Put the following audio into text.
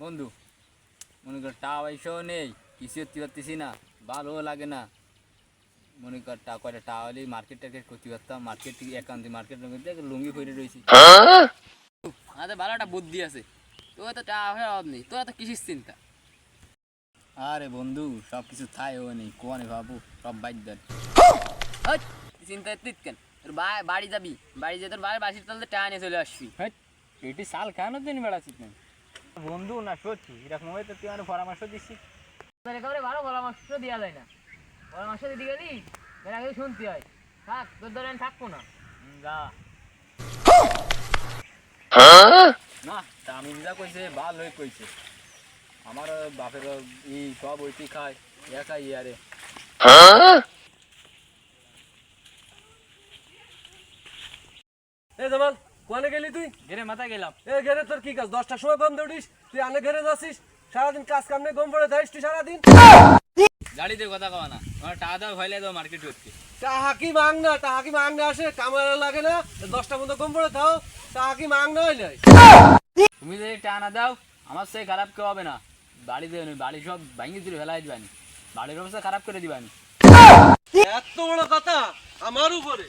বন্ধু মনে কর টা পয়সাও নেই, কিছু করতে পারতেছি না, ভালোও লাগে না। মনে কর টা কয়টা টা হলে মার্কেট টার্কেট করতে পারতাম, মার্কেট একান্তে মার্কেটের মধ্যে লুঙ্গি পরে রয়েছি। আমাদের ভালো একটা বুদ্ধি আছে, তোর তো টাকা পয়সার অভাব নেই, তোরা তো কিসির চিন্তা। আরে বন্ধু সব কিছু থাইও নেই, কোয়ানে ভাবু সব বাইর দেন। চিন্তা তুই কেন, তোর বাড়ি যাবি, বাড়ি যেয়ে তোর বাসির তলতে টাকা নিয়ে চলে আসবি। পেটি সাল কেন দিন বেড়াচ্ছিস না বন্ধু? না সত্যি এরকম হয়ে তো তুই আমার পরামর্শ দিচ্ছিস? একেবারে ভালো পরামর্শ দেওয়া যায় না, পরামর্শ দিতে গেলি এর আগে শুনতে হয়। থাক, তোর ধরে আমি থাকবো না। যা না, তামিম যা কইছে ভালোই কইছে। আমার বাপের এই সব ওইটি খায়, একাই আরে। এ জামাল, কোয়ানে গেলি তুই? গেরে মাথা গেলাম। এ ঘরে তোর কি কাজ? 10টার সময় গম দৌড়িস, তুই আনে ঘরে যাচ্ছিস, সারাদিন কাজ কাম নেই, গম পড়ে থাকিস তুই সারাদিন। গাড়িতে কথা কওয়া না, আমার টাকা দাও ভয় লাগে মার্কেট হচ্ছে। টাহা কি মাং না, টাহা কি মাং না আসে, কামার লাগে না, 10টা মতো গম পড়ে থাও, টাহা কি মাং না হইলে। তুমি যদি টাকা না দাও আমার সে খারাপ কেউ হবে না, বাড়িতে বাড়ি সব ভাঙিয়ে দিলে ফেলাই দিবানি, বাড়ির অবস্থা খারাপ করে দিবানি। এত বড় কথা আমার উপরে?